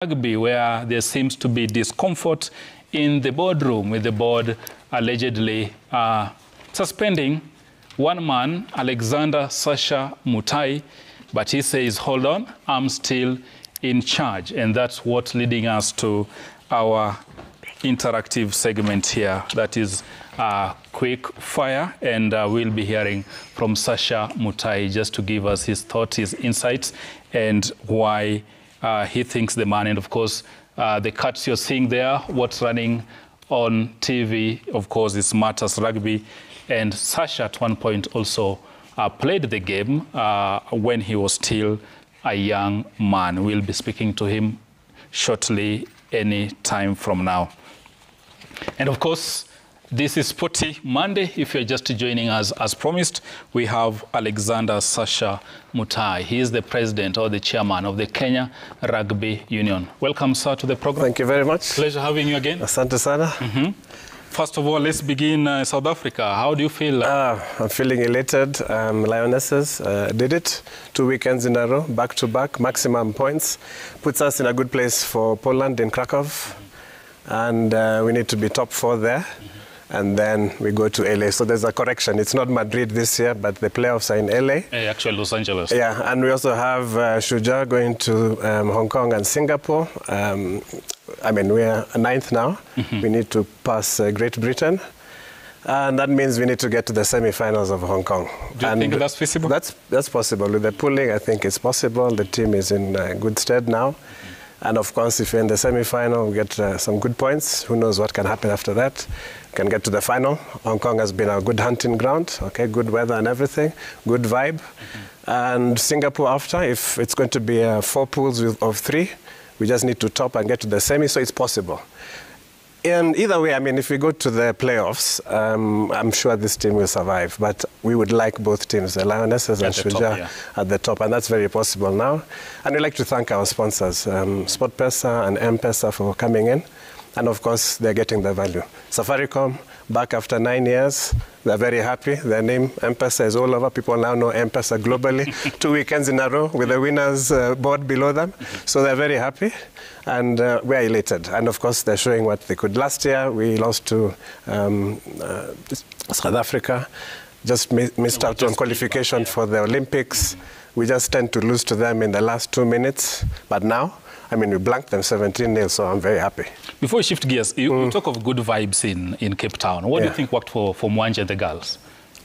Rugby, where there seems to be discomfort in the boardroom, with the board allegedly suspending one man, Alexander Sasha Mutai, but he says, hold on, I'm still in charge. And that's what's leading us to our interactive segment here, that is quick fire, and we'll be hearing from Sasha Mutai just to give us his thoughts, his insights, and why he thinks the man. And of course, the cuts you're seeing there, what's running on TV, of course, is Matters Rugby. And Sasha at one point also played the game when he was still a young man. We'll be speaking to him shortly, any time from now. And of course, this is Sporty Monday. If you're just joining us, as promised, we have Alexander Sasha Mutai. He is the president or the chairman of the Kenya Rugby Union. Welcome, sir, to the program. Thank you very much. Pleasure having you again. Asante sana. First of all, let's begin South Africa. How do you feel? I'm feeling elated. Lionesses did it 2 weekends in a row, back-to-back, maximum points. Puts us in a good place for Poland in Krakow. And we need to be top 4 there. And then we go to LA. So there's a correction. It's not Madrid this year, but the playoffs are in LA. Actually, Los Angeles. Yeah, and we also have Shuja going to Hong Kong and Singapore. I mean, we are 9th now. We need to pass Great Britain. And that means we need to get to the semi-finals of Hong Kong. Do you think that's feasible? That's possible. With the pooling, I think it's possible. The team is in good stead now. And of course, if you're in the semi-final, we get some good points. Who knows what can happen after that? We can get to the final. Hong Kong has been a good hunting ground. Okay, good weather and everything, good vibe. And Singapore after, if it's going to be 4 pools of 3, we just need to top and get to the semi, so it's possible. And either way, I mean, if we go to the playoffs, I'm sure this team will survive. But we would like both teams, the Lionesses and Shuja, at the top. And that's very possible now. And we'd like to thank our sponsors, SportPesa and M-Pesa, for coming in. And of course, they're getting the value. Safaricom, back after 9 years, they're very happy. Their name, M-Pesa, is all over. People now know M-Pesa globally. 2 weekends in a row with the winners board below them. So they're very happy. And we're elated. And of course, they're showing what they could. Last year, we lost to South Africa. Just missed out on qualification for the Olympics. We just tend to lose to them in the last 2 minutes. But now, I mean, we blanked them 17-0, so I'm very happy. Before we shift gears, you talk of good vibes in Cape Town. What do you think worked for Mwanje and the girls?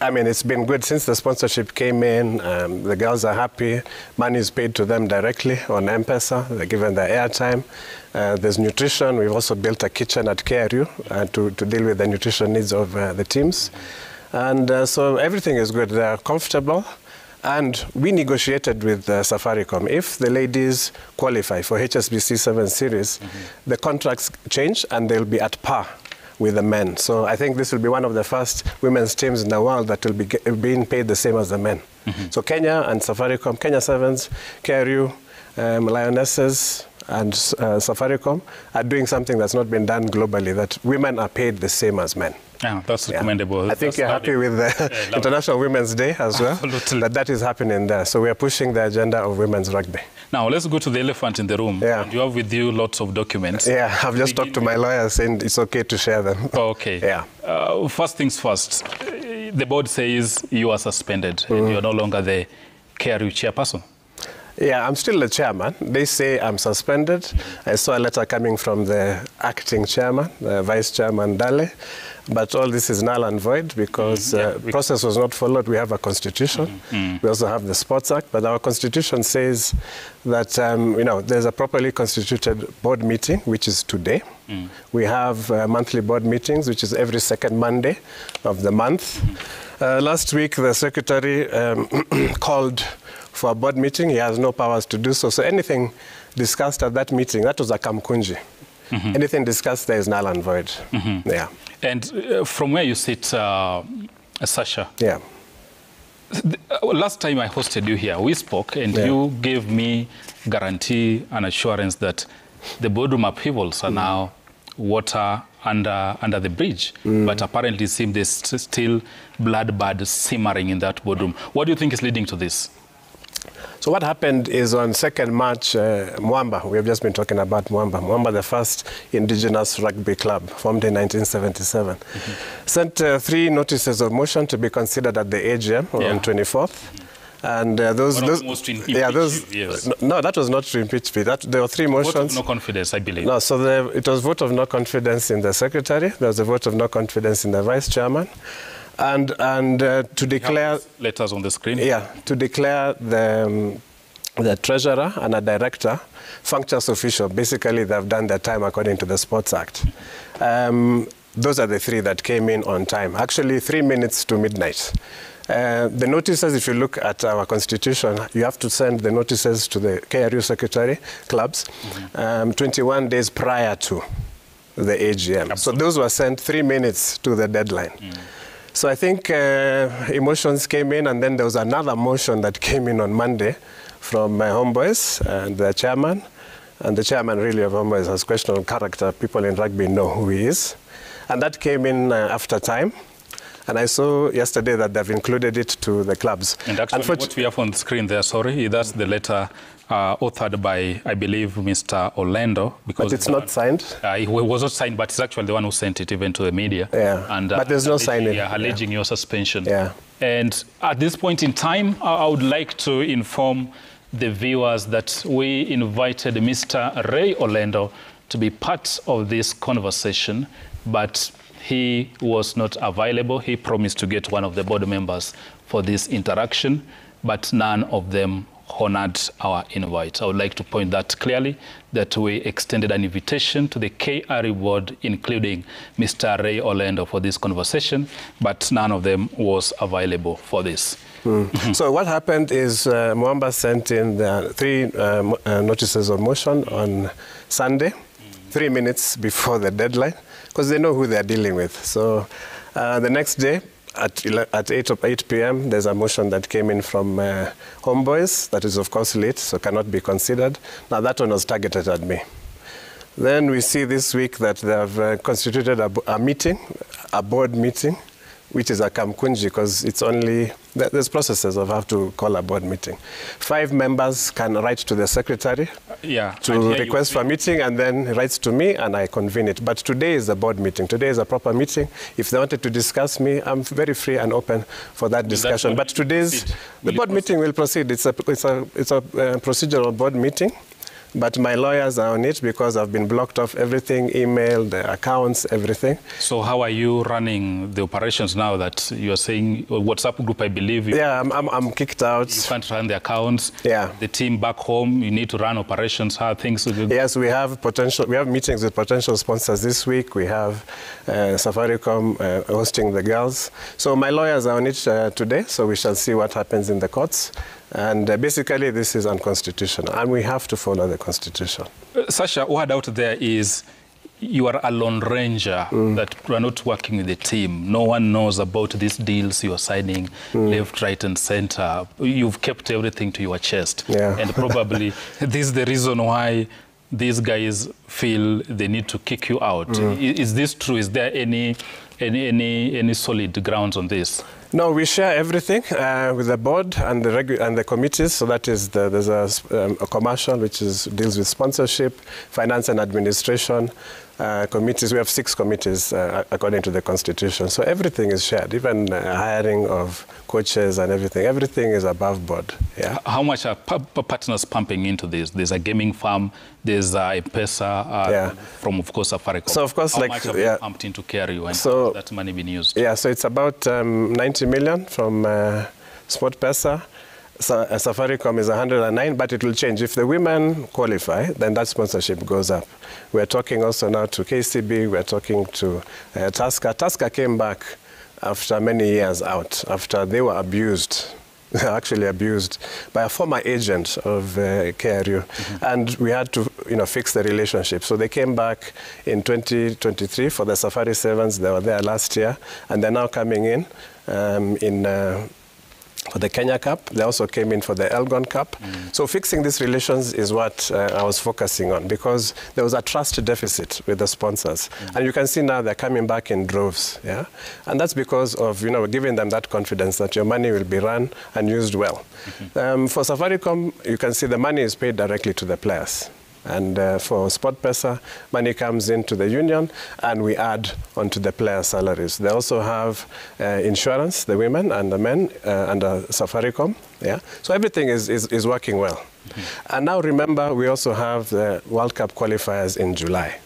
I mean, it's been good since the sponsorship came in. The girls are happy. Money is paid to them directly on M-Pesa. They're given their airtime. There's nutrition. We've also built a kitchen at KRU to deal with the nutrition needs of the teams. And so everything is good. They're comfortable. And we negotiated with Safaricom. If the ladies qualify for HSBC 7 Series, the contracts change and they'll be at par with the men. So I think this will be one of the first women's teams in the world that will be being paid the same as the men. So Kenya and Safaricom, Kenya Sevens, KRU, Lionesses, and Safaricom are doing something that's not been done globally, that women are paid the same as men. Yeah, that's commendable. I think you're happy with the International Women's Day as well. Absolutely. That is happening there. So we are pushing the agenda of women's rugby. Now, let's go to the elephant in the room. Yeah. And you have with you lots of documents. Yeah, I've just talked to my lawyer saying it's okay to share them. Okay. Yeah. First things first, the board says you are suspended and you're no longer the KRU chairperson. Yeah, I'm still the chairman. They say I'm suspended. I saw a letter coming from the acting chairman, the vice chairman, Dale. But all this is null and void because the process was not followed. We have a constitution. We also have the Sports Act. But our constitution says that, you know, there's a properly constituted board meeting, which is today. We have monthly board meetings, which is every second Monday of the month. Last week, the secretary called for a board meeting. He has no powers to do so. So anything discussed at that meeting, that was a kamkunji. Anything discussed there is null and void. Yeah. And from where you sit, Sasha, last time I hosted you here, we spoke, and you gave me guarantee and assurance that the boardroom upheavals are now water under the bridge. But apparently it seems there's still bloodbath simmering in that boardroom. What do you think is leading to this? So what happened is on 2nd March, Mwamba, we have just been talking about Mwamba. Mwamba, the first indigenous rugby club, formed in 1977, sent 3 notices of motion to be considered at the AGM on 24th. And those, yes. No, that was not to impeach me. There were 3 motions. Vote of no confidence, I believe. No, so it was vote of no confidence in the secretary. There was a vote of no confidence in the vice chairman. And to declare letters on the screen. Yeah, to declare the treasurer and a director functions official. Basically, they've done their time according to the Sports Act. Those are the 3 that came in on time. Actually, 3 minutes to midnight. The notices, if you look at our constitution, you have to send the notices to the KRU secretary clubs 21 days prior to the AGM. Absolutely. So those were sent 3 minutes to the deadline. So I think emotions came in, and then there was another motion that came in on Monday from my homeboys and the chairman. And the chairman really of homeboys has questionable character. People in rugby know who he is. And that came in after time. And I saw yesterday that they've included it to the clubs. And actually, what we have on the screen there, sorry, that's the letter authored by, I believe, Mr. Orlando. Because but it's not signed? It was not signed, but it's actually the one who sent it even to the media. Yeah, and, but there's no signing. Yeah, alleging your suspension. Yeah. And at this point in time, I would like to inform the viewers that we invited Mr. Ray Orlando to be part of this conversation, but he was not available. He promised to get one of the board members for this interaction, but none of them honored our invite. I would like to point that clearly, that we extended an invitation to the KRU board, including Mr. Ray Orlando, for this conversation, but none of them was available for this. So what happened is Mwamba sent in the 3 notices of motion on Sunday, 3 minutes before the deadline, because they know who they're dealing with. So the next day, at 8 p.m., there's a motion that came in from Homeboys that is, of course, late, so cannot be considered. Now, that one was targeted at me. Then we see this week that they have constituted a meeting, a board meeting, which is a kamkunji, because it's only, there's processes of how to call a board meeting. 5 members can write to the secretary to request for a meeting, and then he writes to me, and I convene it. But today is a board meeting. Today is a proper meeting. If they wanted to discuss me, I'm very free and open for that discussion. But today's, the board meeting will proceed. It's a procedural board meeting. But my lawyers are on it because I've been blocked off everything, email, the accounts, everything. So how are you running the operations now that you're saying WhatsApp group, I believe? Yeah, I'm kicked out. You can't run the accounts. Yeah. The team back home, you need to run operations. How things will go? Yes, we have meetings with potential sponsors this week. We have Safaricom hosting the girls. So my lawyers are on it today, so we shall see what happens in the courts. And basically, this is unconstitutional, and we have to follow the Constitution. Sasha, what out there is you are a lone ranger, that you are not working with the team. No one knows about these deals you are signing left, right, and center. You've kept everything to your chest. Yeah. And probably this is the reason why these guys feel they need to kick you out. Is this true? Is there any solid grounds on this? No, we share everything with the board and the committees. So that is there's a commercial which deals with sponsorship, finance and administration committees. We have 6 committees according to the Constitution. So everything is shared, even hiring of coaches and everything. Everything is above board. Yeah. How much are partners pumping into this? There's a gaming firm. There's a M-Pesa from, of course, Safaricom. So, of course, how much have you pumped into KRU, and how has that money been used? Yeah, so it's about 90 million from SportPesa. So Safaricom is 109, but it will change. If the women qualify, then that sponsorship goes up. We're talking also now to KCB. We're talking to Tusker. Tusker came back after many years out, after they were abused. Actually abused by a former agent of KRU, and we had to, fix the relationship. So they came back in 2023 for the Safari Sevens. They were there last year, and they're now coming in for the Kenya Cup. They also came in for the Elgon Cup. So fixing these relations is what I was focusing on, because there was a trust deficit with the sponsors. And you can see now they're coming back in droves. Yeah? And that's because of, you know, giving them that confidence that your money will be run and used well. For Safaricom, you can see the money is paid directly to the players. And for SportPesa, money comes into the union, and we add onto the players' salaries. They also have insurance, the women and the men, under Safaricom. Yeah? So everything is working well. And now remember, we also have the World Cup qualifiers in July.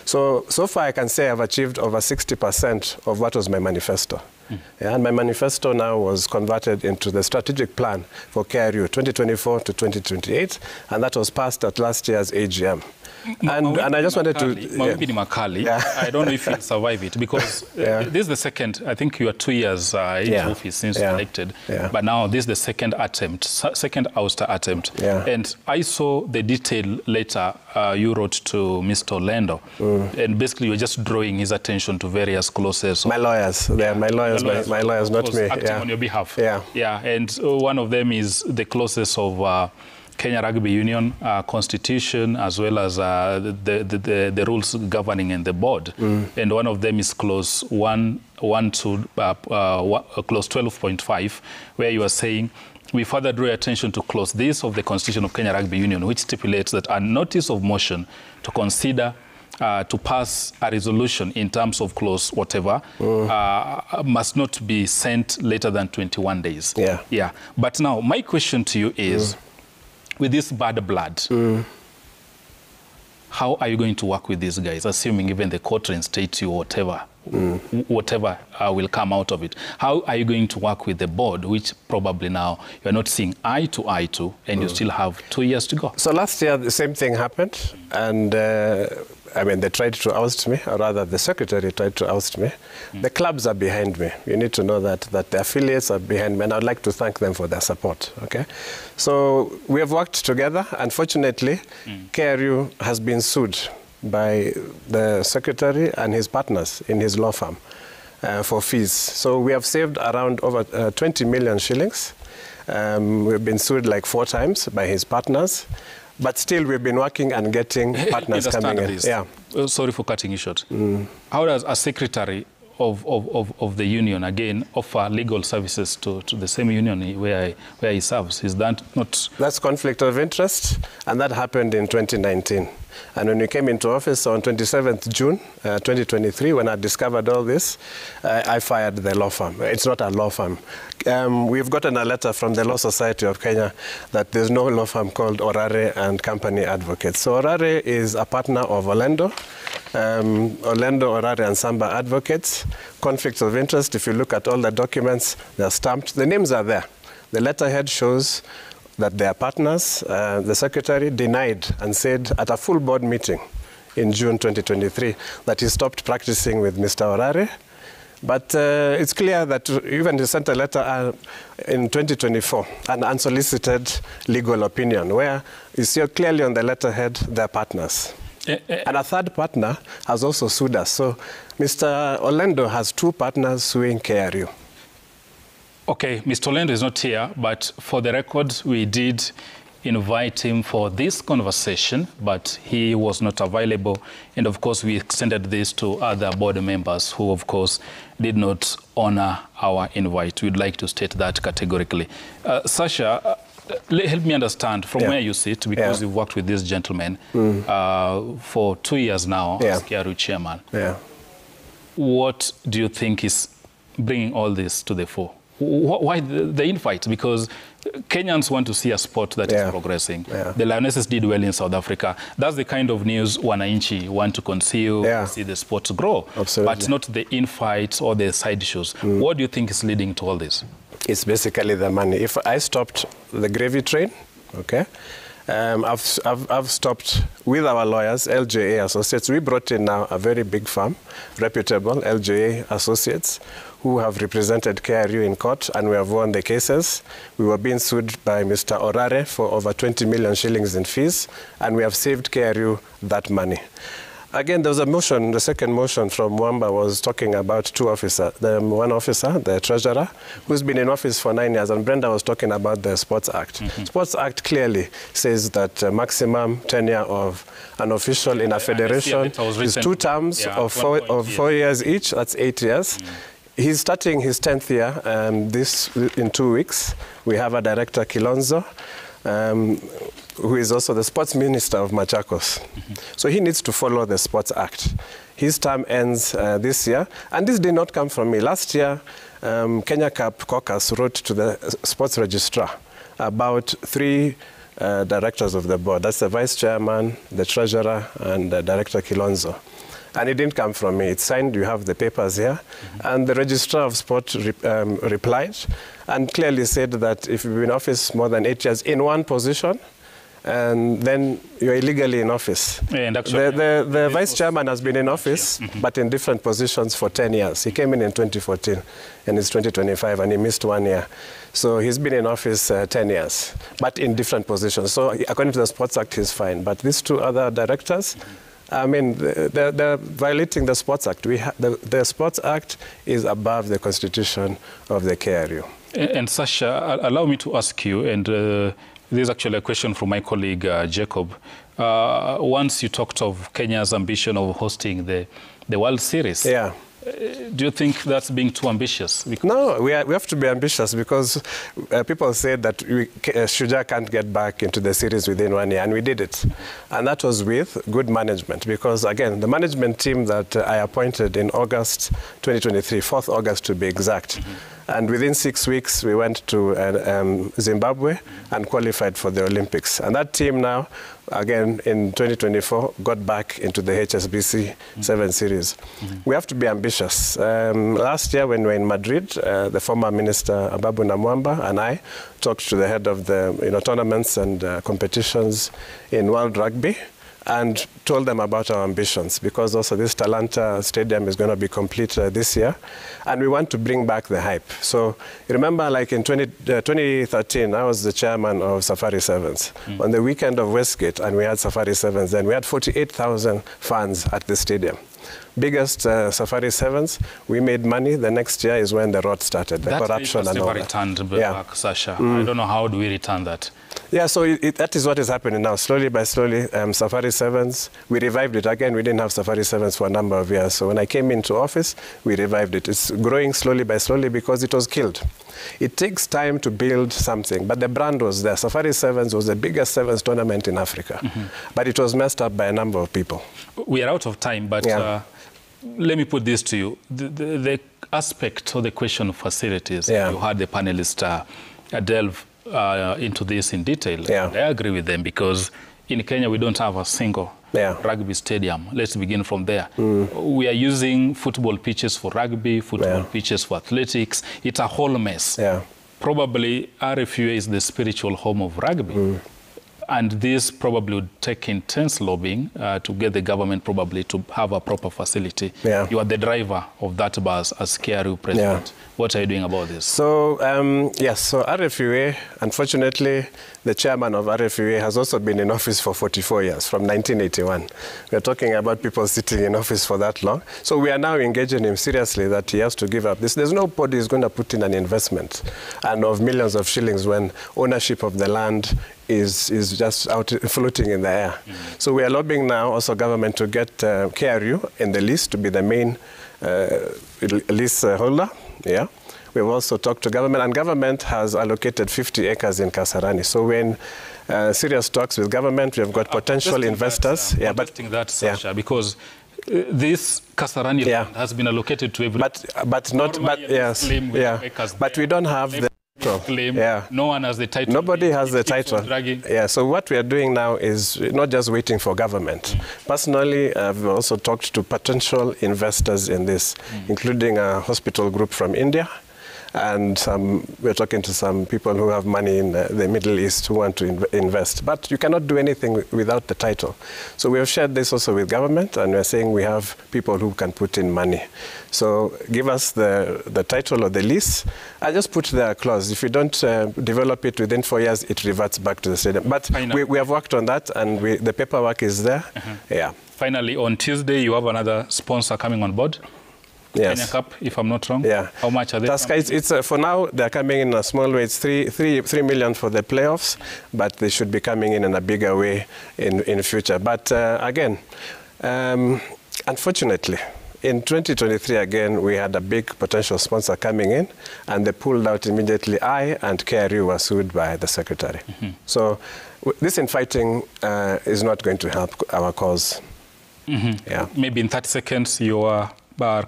So far I can say I've achieved over 60% of what was my manifesto. Yeah, and my manifesto now was converted into the strategic plan for KRU 2024 to 2028, and that was passed at last year's AGM. And I just wanted to... I don't know if you'll survive it, because this is the second, I think you are 2 years in office since elected, but now this is the second attempt, second ouster attempt. And I saw the detailed letter you wrote to Mr. Orlando, and basically you're just drawing his attention to various clauses. My lawyers, my lawyers, not me. Acting on your behalf. And one of them is the clauses of Kenya Rugby Union constitution, as well as the rules governing in the board. And one of them is clause 1 to clause 12.5, where you are saying, we further draw attention to clause this of the constitution of Kenya Rugby Union, which stipulates that a notice of motion to consider to pass a resolution in terms of clause whatever must not be sent later than 21 days. But now, my question to you is, with this bad blood, how are you going to work with these guys, assuming even the court reinstates you or whatever will come out of it? How are you going to work with the board, which probably now you're not seeing eye to eye to, and you still have 2 years to go? So last year, the same thing happened, and I mean, they tried to oust me, or rather the secretary tried to oust me. The clubs are behind me. You need to know that the affiliates are behind me, and I'd like to thank them for their support, okay? So we have worked together. Unfortunately, KRU has been sued by the secretary and his partners in his law firm for fees. So we have saved around over 20 million shillings. We've been sued like 4 times by his partners. But still, we've been working and getting partners coming in. Sorry for cutting you short. How does a secretary of the union, again, offer legal services to the same union where he serves? Is that not... That's conflict of interest, and that happened in 2019. And when we came into office on 27th June 2023, when I discovered all this, I fired the law firm. It's not a law firm. We've gotten a letter from the Law Society of Kenya that there's no law firm called Orare and Company Advocates. So Orare is a partner of Orlando. Orlando, Orare and Samba Advocates. Conflicts of interest, if you look at all the documents, they're stamped. The names are there. The letterhead shows that they are partners. The secretary denied and said at a full board meeting in June 2023 that he stopped practicing with Mr. Orare. But it's clear that even he sent a letter in 2024, an unsolicited legal opinion, where you see clearly on the letterhead they're partners. And a third partner has also sued us. So Mr. Orlando has 2 partners suing KRU. Okay, Mr. Orlando is not here, but for the record, we did invite him for this conversation, but he was not available. And of course, we extended this to other board members who, of course, did not honor our invite. We'd like to state that categorically. Sasha, help me understand from where you sit, because you've worked with this gentleman for 2 years now as KRU chairman. What do you think is bringing all this to the fore? Why the invite? Because Kenyans want to see a sport that is progressing. The Lionesses did well in South Africa. That's the kind of news wananchi want to conceal, see the sport grow. But not the infights or the side shows. What do you think is leading to all this? It's basically the money. If I stopped the gravy train, okay, I've stopped with our lawyers, LJA Associates. We brought in now a very big firm, reputable LJA Associates, who have represented KRU in court, and we have won the cases. We were being sued by Mr. Orare for over 20 million shillings in fees, and we have saved KRU that money. Again, there was a motion, the second motion from Mwamba was talking about two officers. The one officer, the treasurer, who's been in office for 9 years, and Brenda was talking about the Sports Act. Sports Act clearly says that maximum tenure of an official in a federation is 2 terms of 4 years each. That's 8 years. He's starting his 10th year in 2 weeks. We have a director, Kilonzo, who is also the sports minister of Machakos. So he needs to follow the Sports Act. His term ends this year, and this did not come from me. Last year, Kenya Cup Caucus wrote to the sports registrar about 3 directors of the board. That's the vice chairman, the treasurer, and the director Kilonzo. And it didn't come from me. It's signed. You have the papers here. And the registrar of sport replied and clearly said that if you've been in office more than 8 years in one position, and then you're illegally in office. And actually, the vice chairman has been in office, but in different positions for 10 years. He came in 2014, and it's 2025, and he missed 1 year. So he's been in office 10 years, but in different positions. So according to the Sports Act, he's fine. But these 2 other directors, I mean, they're violating the Sports Act. The Sports Act is above the constitution of the KRU. And Sasha, allow me to ask you, and this is actually a question from my colleague, Jacob. Once you talked of Kenya's ambition of hosting the World Series. Yeah. Do you think that's being too ambitious? No, we have to be ambitious because people said that Shujaa can't get back into the series within 1 year, and we did it. And that was with good management because, again, the management team that I appointed in August 2023, 4th August to be exact, and within 6 weeks, we went to Zimbabwe and qualified for the Olympics. And that team now, again, in 2024, got back into the HSBC 7 Series. We have to be ambitious. Last year, when we were in Madrid, the former minister, Ababu Namwamba, and I talked to the head of the tournaments and competitions in World Rugby, and told them about our ambitions because also this Talanta Stadium is going to be complete this year, and we want to bring back the hype. So remember, like in 2013, I was the chairman of Safari Sevens on the weekend of Westgate, and we had Safari Sevens. Then we had 48,000 fans at the stadium. Biggest Safari Sevens. We made money. The next year is when the rot started, the corruption and all that. Returned back, Sasha. I don't know how do we return that. Yeah, so that is what is happening now. Slowly by slowly, Safari Sevens, we revived it. Again, we didn't have Safari Sevens for a number of years. So when I came into office, we revived it. It's growing slowly by slowly because it was killed. It takes time to build something, but the brand was there. Safari Sevens was the biggest Sevens tournament in Africa, but it was messed up by a number of people. We are out of time, but let me put this to you. The aspect of the question of facilities, you had the panelists delve into this in detail. I agree with them because in Kenya we don't have a single rugby stadium. Let's begin from there. We are using football pitches for rugby, football pitches for athletics. It's a whole mess. Probably RFUA is the spiritual home of rugby. And this probably would take intense lobbying to get the government probably to have a proper facility. You are the driver of that bus as KRU president. What are you doing about this? So, yes, so RFUA, unfortunately, the chairman of RFUA has also been in office for 44 years, from 1981. We're talking about people sitting in office for that long. So we are now engaging him seriously that he has to give up this. There's nobody who's going to put in an investment and of millions of shillings when ownership of the land is just out floating in the air. So we are lobbying now also government to get KRU in the list to be the main lease holder. We've also talked to government, and government has allocated 50 acres in Kasarani. So we're in serious talks with government. We have got potential investors. Sasha, because this Kasarani land has been allocated to everyone. But we don't have the claim. No one has the title. Nobody has the title. So what we are doing now is not just waiting for government. Personally, I've also talked to potential investors in this, including a hospital group from India. And we're talking to some people who have money in the Middle East who want to invest. But you cannot do anything without the title. So we have shared this also with government, and we're saying we have people who can put in money. So give us the title or the lease. I just put there a clause. If you don't develop it within 4 years, it reverts back to the stadium. But we have worked on that, and the paperwork is there. finally, on Tuesday, you have another sponsor coming on board. Yes. Kenya Cup, if I'm not wrong. Yeah. How much are they? It's for now, they're coming in a small way. It's 3 million for the playoffs, but they should be coming in a bigger way in future. But again, unfortunately, in 2023, again, we had a big potential sponsor coming in, and they pulled out immediately. I and KRU were sued by the secretary. So this infighting is not going to help our cause. Yeah. Maybe in 30 seconds, your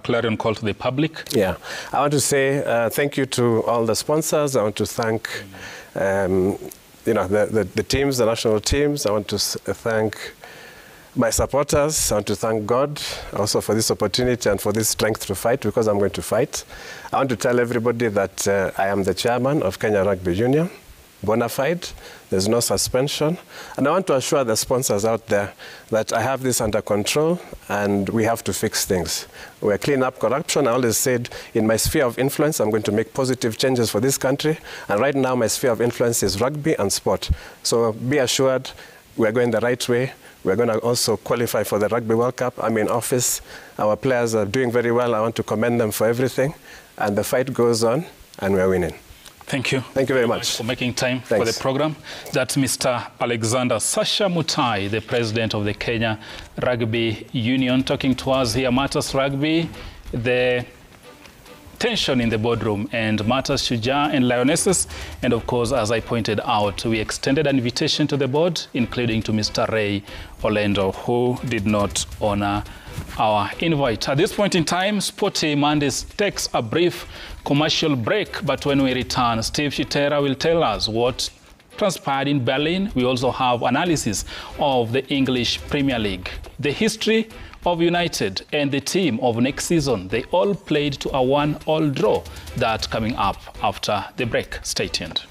clarion call to the public. Yeah. I want to say thank you to all the sponsors. I want to thank the teams, the national teams. I want to thank my supporters. I want to thank God also for this opportunity and for this strength to fight, because I'm going to fight. I want to tell everybody that I am the chairman of Kenya Rugby Union, bona fide. There's no suspension. And I want to assure the sponsors out there that I have this under control and we have to fix things. We're clean up corruption. I always said in my sphere of influence, I'm going to make positive changes for this country. And right now, my sphere of influence is rugby and sport. So be assured we're going the right way. We're going to also qualify for the Rugby World Cup. I'm in office. Our players are doing very well. I want to commend them for everything. And the fight goes on, and we're winning. Thank you. Thank you very much for making time for the program. That's Mr. Alexander Sasha Mutai, the president of the Kenya Rugby Union, talking to us here. Matters Rugby, the tension in the boardroom, and Matters Shujaa and Lionesses. And of course, as I pointed out, we extended an invitation to the board, including to Mr. Ray Olendo, who did not honor our invite. At this point in time, Sporty Mondays takes a brief commercial break, but when we return, Steve Shitera will tell us what transpired in Berlin. We also have analysis of the English Premier League, the history of United and the team of next season. They all played to a 1-1 draw. That coming up after the break. Stay tuned.